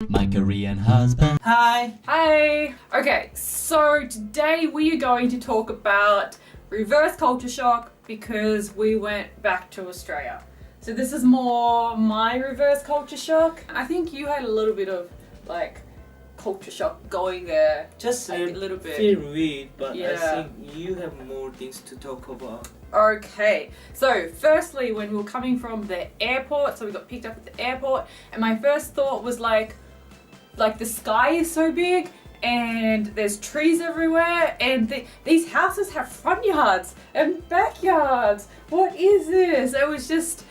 My Korean husband. Hi. Hi! Okay, so today we are going to talk about reverse culture shock because we went back to Australia. So this is more my reverse culture shock. I think you had a little bit of like culture shock going there. Just Like a little bit. feel weird, but I Yeah. think you have more things to talk about. Okay, so firstly, when we were coming from the airport, so we got picked up at the airport, and my first thought was like the sky is so big and there's trees everywhere and these houses have front yards and backyards. What is this? It was just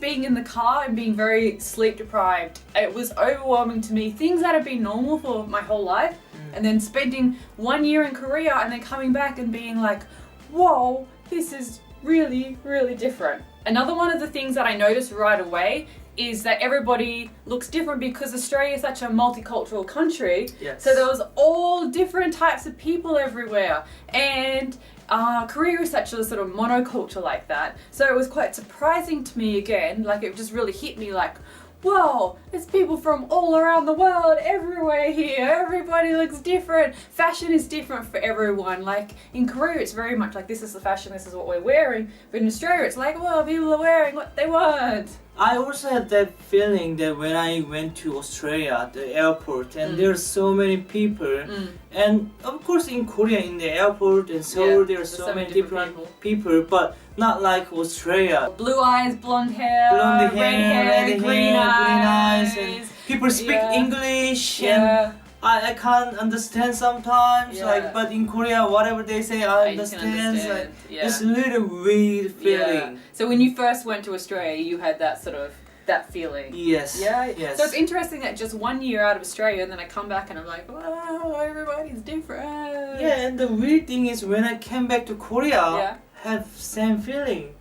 being in the car and being very sleep deprived. It was overwhelming to me. Things that have been normal for my whole life, and then spending 1 year in Korea and then coming back and being like, whoa, this is really, really different. Another one of the things that I noticed right away is that everybody looks different because Australia is such a multicultural country. Yes. So there was all different types of people everywhere. And Korea is such a sort of monoculture like that. So it was quite surprising to me again, like it just really hit me like, whoa, there's people from all around the world everywhere here. Everybody looks different. Fashion is different for everyone. Like in Korea, it's very much like this is the fashion, this is what we're wearing. But in Australia, it's like, well, people are wearing what they want. I also had that feeling that when I went to Australia at the airport and there's so many people, and of course in Korea in the airport and Seoul there's so many different people, but not like Australia. Blue eyes, blonde hair, Blonde red hair, red green eyes. and people speak Yeah. English Yeah. and I can't understand sometimes, Yeah. like, but in Korea whatever they say I You can understand. Like, understand. Yeah. it's a little weird feeling. Yeah. So when you first went to Australia, you had that sort of that feeling. Yes. Yeah. Yes. So it's interesting that just 1 year out of Australia, and then I come back and I'm like, wow, everybody's different. Yeah, and the weird thing is when I came back to Korea, Yeah. have same feeling.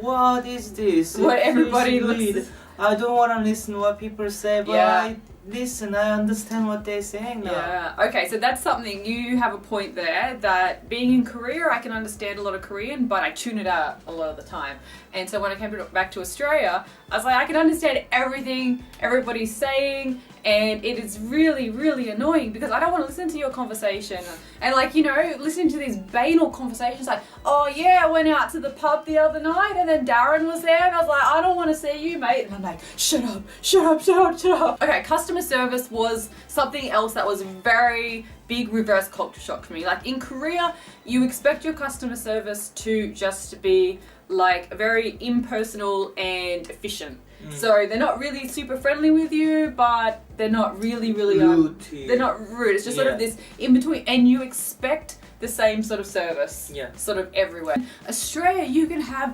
What is this? What It feels everybody weird. looks. I don't want to listen what people say, but Yeah. I listen. I understand what they're saying now. Yeah. Okay, so that's something, you have a point there that being in Korea, I can understand a lot of Korean, but I tune it out a lot of the time. And so when I came back to Australia, I was like, I can understand everything everybody's saying, and it is really, really annoying because I don't want to listen to your conversation. And like, you know, listening to these banal conversations like, oh yeah, I went out to the pub the other night and then Darren was there and I was like, I don't want to see you, mate. And I'm like, shut up, shut up, shut up, shut up. Okay, customer service was something else that was very big reverse culture shock for me. Like in Korea, you expect your customer service to just be like very impersonal and efficient. So they're not really super friendly with you, but they're not really Rude to you. they're not rude. It's just sort of Yeah. this in between, and you expect the same sort of service, Yeah. sort of everywhere. Australia, you can have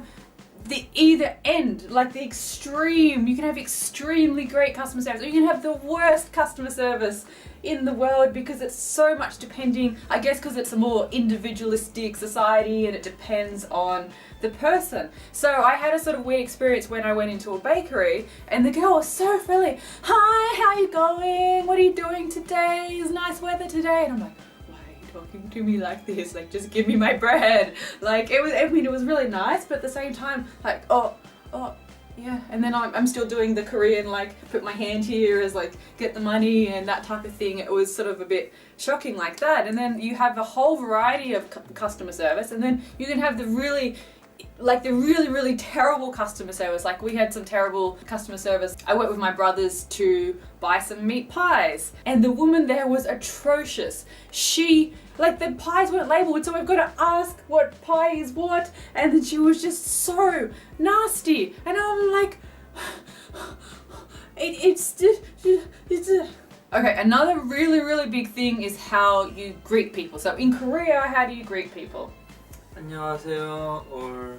the either end, like the extreme. You can have extremely great customer service, or you can have the worst customer service in the world because it's so much depending, I guess, because it's a more individualistic society and it depends on the person. So I had a sort of weird experience when I went into a bakery and the girl was so friendly. Hi, how you going? What are you doing today? Is nice weather today? And I'm like, why are you talking to me like this? Like, just give me my bread. Like, it was, I mean, it was really nice, but at the same time, like, oh, yeah. And then I'm still doing the Korean, like, put my hand here as like, get the money and that type of thing. It was sort of a bit shocking like that. And then you have a whole variety of customer service, and then you can have the really terrible customer service. Like we had some terrible customer service. I went with my brothers to buy some meat pies and the woman there was atrocious. Like the pies weren't labelled, so we've got to ask what pie is what, and then she was just so nasty. And I'm like, Okay, another really, really big thing is how you greet people. So in Korea, how do you greet people? 안녕하세요 or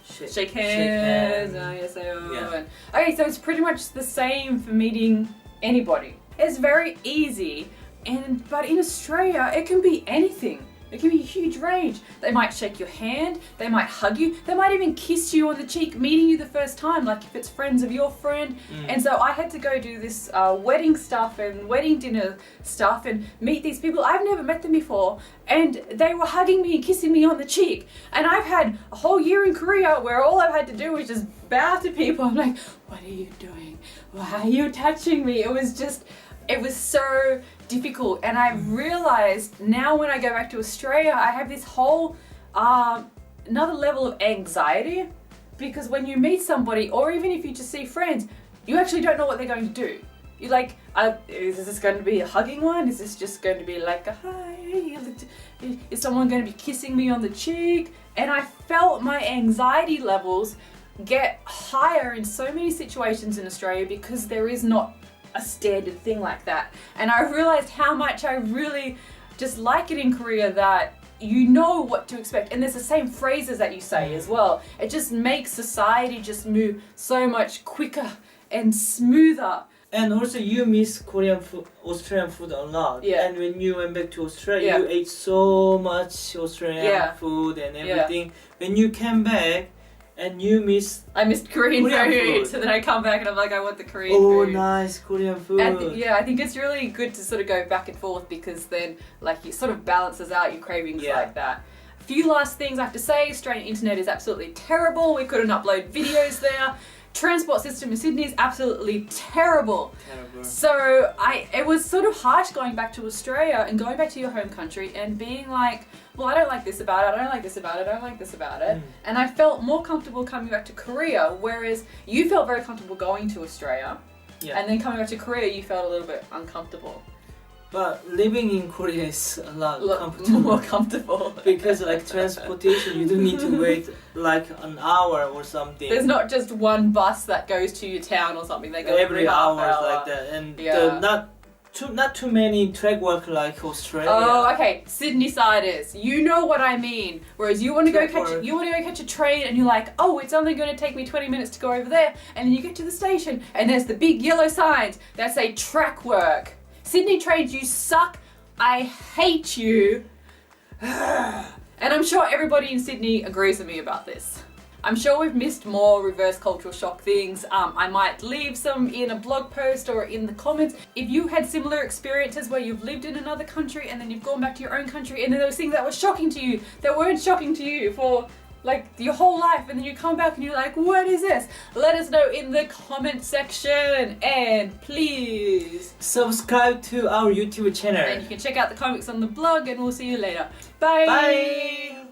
Shake hands. 안녕하세요. Yeah. And, okay, so it's pretty much the same for meeting anybody. It's very easy, but in Australia, it can be anything. It can be a huge range. They might shake your hand, they might hug you, they might even kiss you on the cheek, meeting you the first time, like if it's friends of your friend. And so I had to go do this wedding stuff and wedding dinner stuff and meet these people. I've never met them before, and they were hugging me and kissing me on the cheek. And I've had a whole year in Korea where all I've had to do was just bow to people. I'm like, what are you doing? Why are you touching me? It was just, It was so difficult, and I realized now when I go back to Australia, I have this whole another level of anxiety, because when you meet somebody, or even if you just see friends, you actually don't know what they're going to do. You're like, is this going to be a hugging one? Is this just going to be like a hi? Is someone going to be kissing me on the cheek? And I felt my anxiety levels get higher in so many situations in Australia because there is not a standard thing like that. And I realized how much I really just like it in Korea, that you know what to expect, and there's the same phrases that you say as well. It just makes society just move so much quicker and smoother. And also you miss Korean food, Australian food a lot. Yeah. And when you went back to Australia, Yeah. you ate so much Australian Yeah. food and everything. When you came back and you miss I missed Korean Korean food, food. so then I come back and I'm like, I want the Korean oh food. nice Korean food. I think it's really good to sort of go back and forth, because then like it sort of balances out your cravings Yeah. like that. A few last things I have to say. Australian internet is absolutely terrible. We couldn't upload videos there. Transport system in Sydney is absolutely terrible. Terrible. So it was sort of harsh going back to Australia and going back to your home country and being like, well, I don't like this about it, I don't like this about it, I don't like this about it. And I felt more comfortable coming back to Korea, whereas you felt very comfortable going to Australia. Yeah. And then coming back to Korea, you felt a little bit uncomfortable. But living in Korea is a lot comfortable. More comfortable. Because like transportation, you don't need to wait like an hour or something. There's not just one bus that goes to your town or something. They go every half hours hour. like that, and Yeah. not too many track work like Australia. Oh, okay. Sydney siders, you know what I mean. Whereas you want to go Track work. catch a train, and you're like, oh, it's only going to take me 20 minutes to go over there, and then you get to the station, and there's the big yellow signs that say track work. Sydney trains, you suck. I hate you. And I'm sure everybody in Sydney agrees with me about this. I'm sure we've missed more reverse cultural shock things. I might leave some in a blog post or in the comments. If you had similar experiences where you've lived in another country and then you've gone back to your own country and then there was things that were shocking to you that weren't shocking to you for like your whole life, and then you come back and you're like, what is this? Let us know in the comment section, and please Subscribe to our YouTube channel. and you can check out the comics on the blog, and we'll see you later. Bye. Bye.